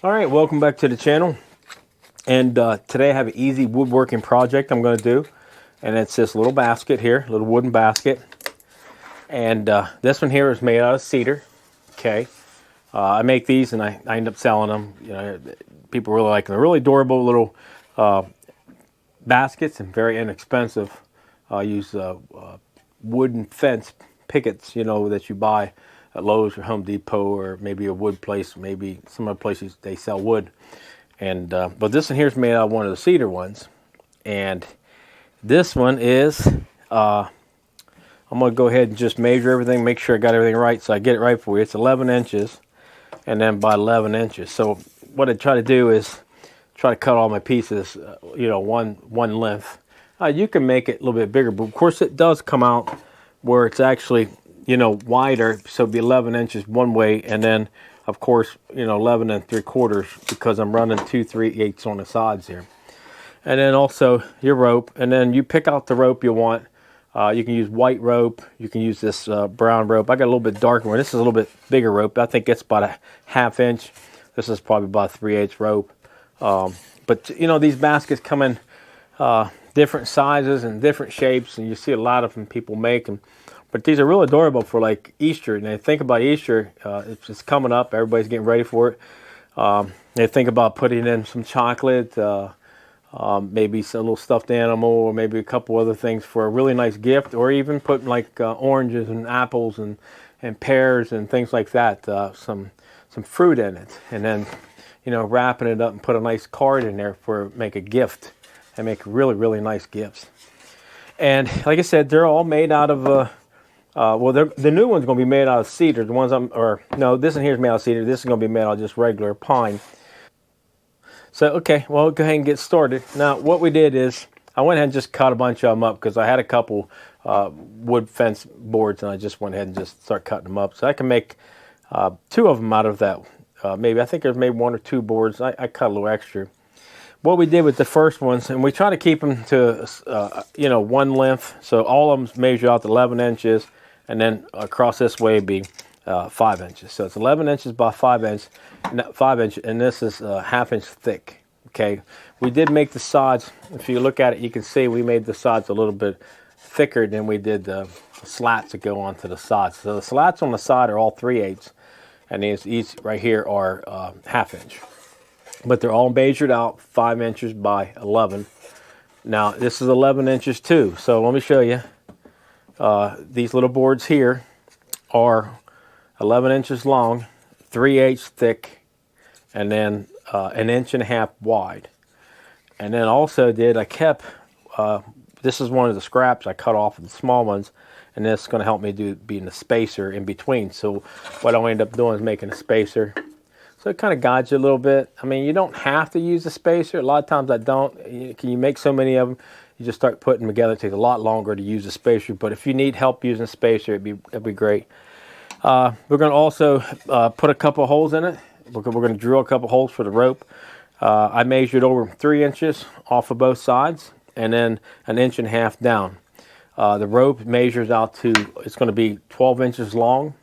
All right, welcome back to the channel. And today I have an easy woodworking project I'm going to do. And it's this little basket here, little wooden basket. And this one here is made out of cedar. Okay. I make these and I end up selling them. You know, people really like them. They're really adorable little baskets and very inexpensive. I use wooden fence pickets, you know, that you buy at Lowe's or Home Depot, or maybe a wood place, maybe some other places they sell wood. And but this one here is made out of one of the cedar ones, and this one is I'm going to go ahead and just measure everything, make sure I got everything right, so I get it right for you. It's 11 inches, and then by 11 inches. So what I try to do is try to cut all my pieces, you know, one length. You can make it a little bit bigger, but of course it does come out where it's actually, you know, wider, so it'd be 11 inches one way, and then of course, you know, 11 3/4 because I'm running 2 3/8 on the sides here. And then also your rope, and then you pick out the rope you want. You can use white rope, you can use this brown rope. I got a little bit darker one. This is a little bit bigger rope. I think it's about a 1/2 inch. This is probably about 3/8 rope. But you know, these baskets come in different sizes and different shapes, and you see a lot of them people make them. But these are real adorable for like Easter. And they think about Easter, it's coming up. Everybody's getting ready for it. They think about putting in some chocolate, maybe some little stuffed animal, or maybe a couple other things for a really nice gift, or even putting like oranges and apples and pears and things like that, some fruit in it, and then, you know, wrapping it up and put a nice card in there for make a gift, and make really nice gifts. And like I said, they're all made out of well, the new one's going to be made out of cedar. The ones this one here is made out of cedar. This is going to be made out of just regular pine. So, okay, well, go ahead and get started. Now, what we did is I went ahead and just cut a bunch of them up because I had a couple wood fence boards, and I just went ahead and just start cutting them up. So I can make 2 of them out of that. Maybe, I think there's maybe 1 or 2 boards. I cut a little extra. What we did with the first ones, and we try to keep them to, you know, one length. So all of them measure out to 11 inches. And then across this way would be 5 inches. So it's 11 inches by 5 inches, and this is 1/2 inch thick. Okay, we did make the sides. If you look at it, you can see we made the sides a little bit thicker than we did the slats that go onto the sides. So the slats on the side are all 3/8, and these right here are 1/2 inch. But they're all measured out 5 inches by 11. Now this is 11 inches too. So let me show you. These little boards here are 11 inches long, 3/8 thick, and then 1.5 inches wide. And then also I kept, this is one of the scraps I cut off of the small ones, and this is going to help me being a spacer in between. So what I'll end up doing is making a spacer. So it kind of guides you a little bit. I mean, you don't have to use a spacer. A lot of times I don't. You make so many of them, you just start putting them together. It takes a lot longer to use a spacer. But if you need help using a spacer, it'd be great. We're going to also put a couple holes in it. We're going to drill a couple holes for the rope. I measured over 3 inches off of both sides, and then 1.5 inches down. The rope measures out to, it's going to be 12 inches long.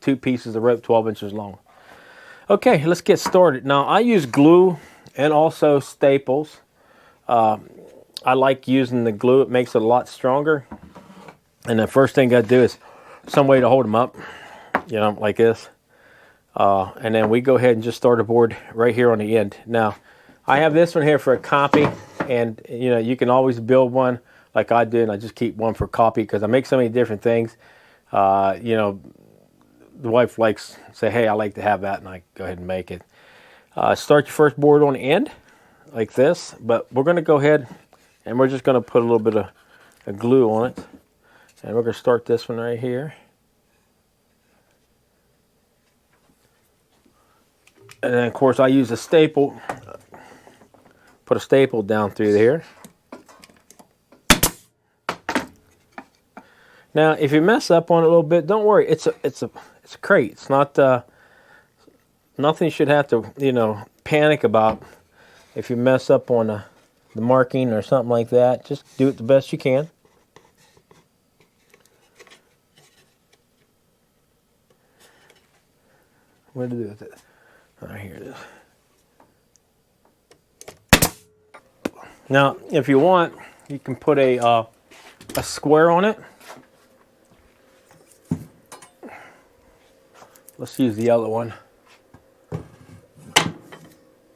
2 pieces of rope, 12 inches long. Okay, let's get started. Now, I use glue and also staples. I like using the glue. It makes it a lot stronger. And the first thing I got to do is some way to hold them up, you know, like this. And then we go ahead and just start a board right here on the end. Now, I have this one here for a copy, and, you know, you can always build one like I did. And I just keep one for copy because I make so many different things. You know, the wife likes to say, hey, I like to have that, and I go ahead and make it. Start your first board on the end like this, but we're going to go ahead and we're just going to put a little bit of glue on it, and we're going to start this one right here. And then of course I use a staple, put a staple down through there. Now if you mess up on it a little bit, don't worry, it's a crate. It's not nothing you should have to, you know, panic about if you mess up on the marking or something like that. Just do it the best you can. What to do with it? Oh, here it is. Now, if you want, you can put a square on it. Let's use the other one.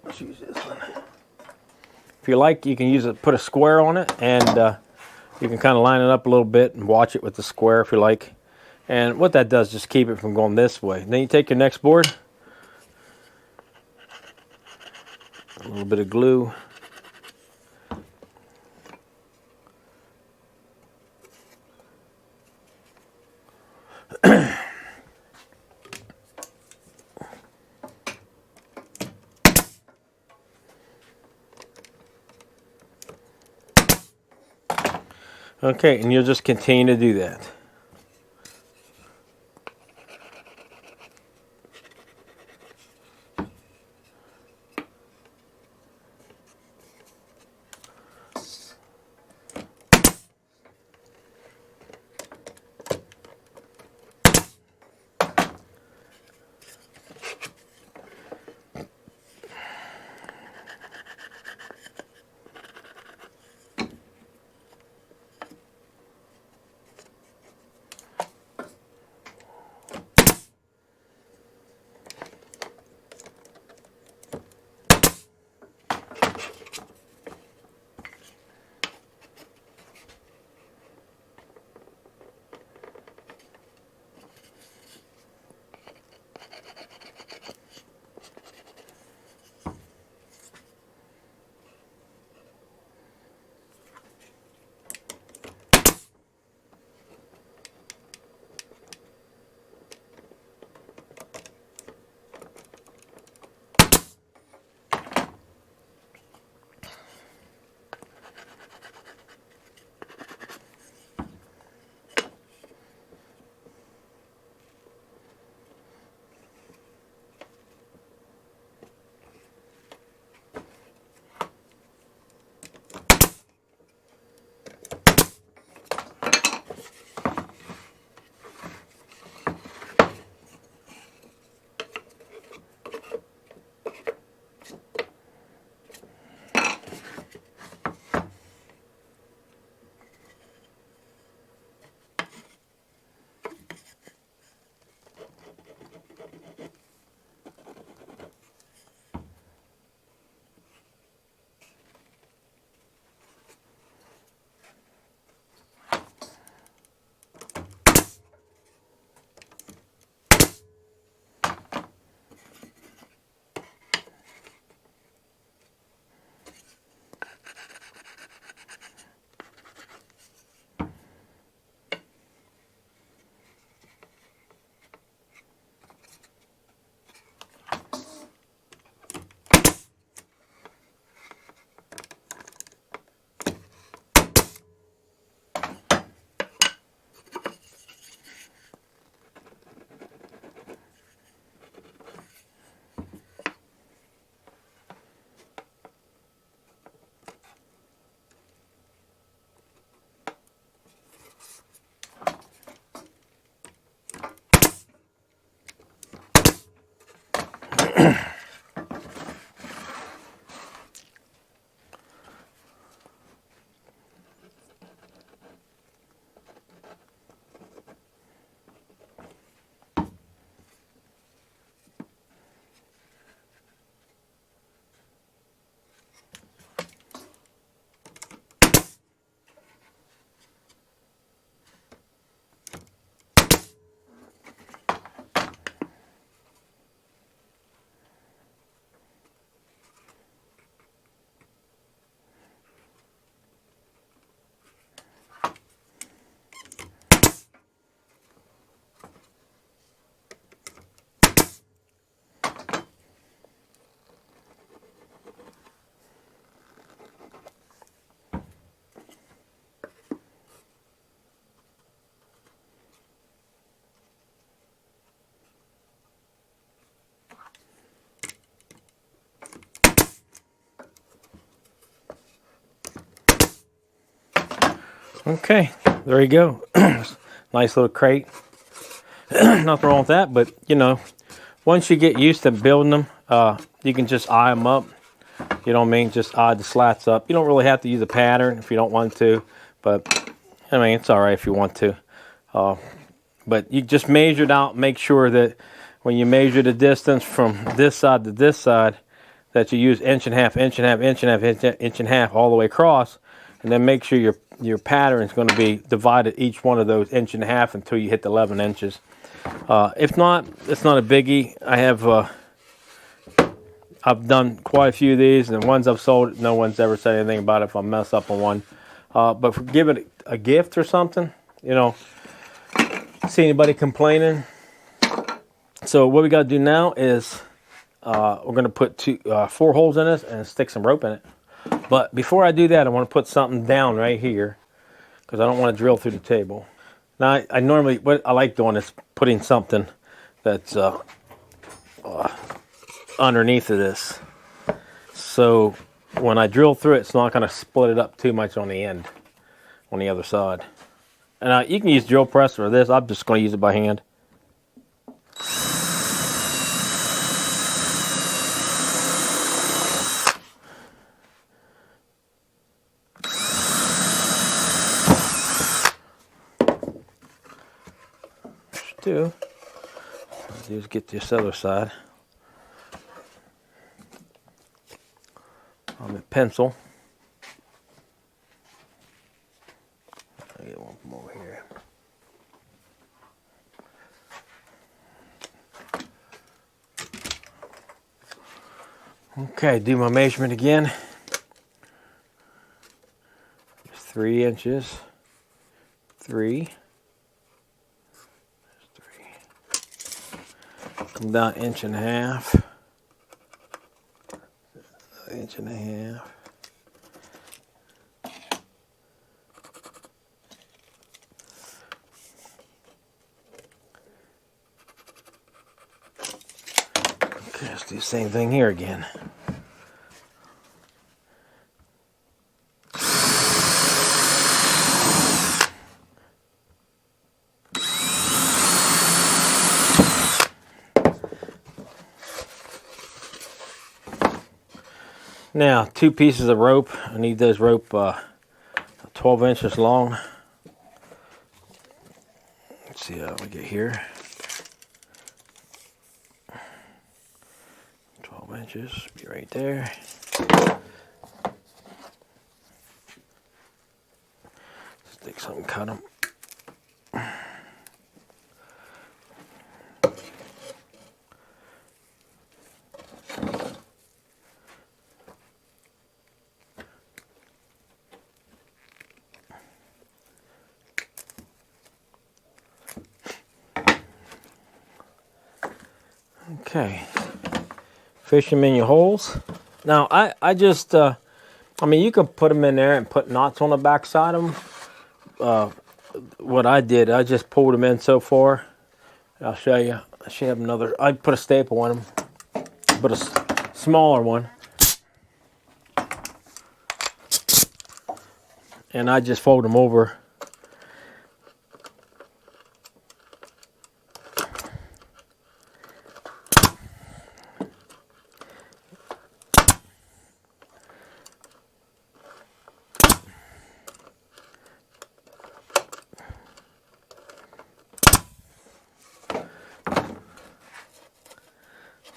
Let's use this one. If you like, you can use it, put a square on it, and you can kind of line it up a little bit and watch it with the square if you like. And what that does is just keep it from going this way. Then you take your next board, a little bit of glue. Okay, and you'll just continue to do that. Okay, there you go. Nice little crate. Nothing wrong with that, but you know, once you get used to building them, you can just eye them up. You know what I mean? Just odd the slats up. You don't really have to use a pattern if you don't want to, but I mean, it's all right if you want to. But you just measure it out. Make sure that when you measure the distance from this side to this side, that you use inch and a half, inch and a half, inch and a half, inch and a half all the way across, and then make sure your pattern is going to be divided each one of those inch and a half until you hit the 11 inches. If not, it's not a biggie. I've done quite a few of these, and the ones I've sold, no one's ever said anything about it if I mess up on one. But for give it a gift or something, you know, see anybody complaining. So what we got to do now is we're going to put 4 holes in this and stick some rope in it. But before I do that, I want to put something down right here because I don't want to drill through the table. Now, I normally, what I like doing is putting something that's underneath of this. So when I drill through it, it's not going to split it up too much on the end, on the other side. And you can use drill press or this. I'm just going to use it by hand. Do is get this other side on the pencil. I'll get one from over here. Okay, do my measurement again. It's 3 inches. 3. Come down inch and a half. Inch and a half. Okay, let's do the same thing here again. Now, 2 pieces of rope. I need those rope 12 inches long. Let's see how we get here. 12 inches, be right there. Stick something, cut them. Okay, fish them in your holes. Now, I just, I mean, you can put them in there and put knots on the back side of them. What I did, I just pulled them in so far. I'll show you. I should have another. I put a staple on them, but a smaller one. And I just fold them over.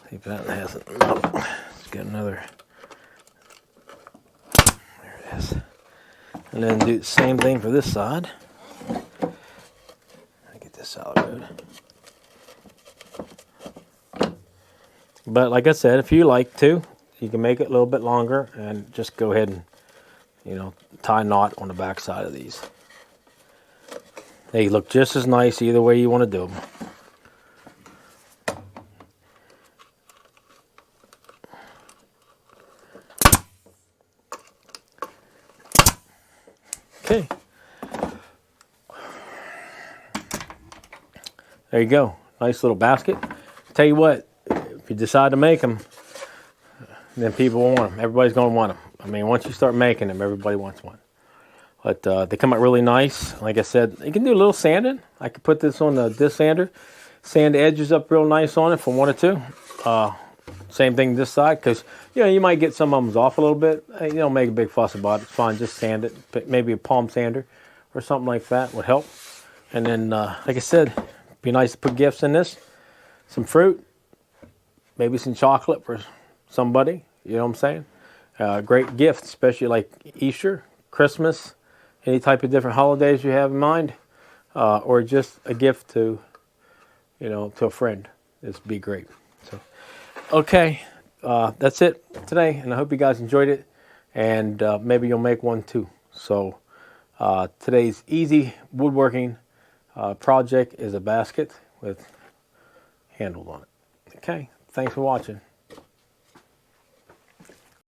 See if that hasn't. No. Let's get another. There it is. And then do the same thing for this side. Get this out of the road. But like I said, if you like to, you can make it a little bit longer and just go ahead and, you know, tie a knot on the back side of these. They look just as nice either way you want to do them. Okay. There you go. Nice little basket. Tell you what, if you decide to make them, then people want them. Everybody's going to want them. I mean, once you start making them, everybody wants one. But they come out really nice. Like I said, you can do a little sanding. I could put this on the disc sander, sand the edges up real nice on it if I wanted to. Same thing this side, because you might get some of them off a little bit. You don't make a big fuss about it. It's fine. Just sand it. Maybe a palm sander or something like that would help. And then, like I said, be nice to put gifts in this. Some fruit, maybe some chocolate for somebody. You know what I'm saying? Great gift, especially like Easter, Christmas, any type of different holidays you have in mind, or just a gift to, to a friend. This would be great. So, okay, that's it today, and I hope you guys enjoyed it, and maybe you'll make one too. So, today's easy woodworking project is a basket with handles on it. Okay, thanks for watching.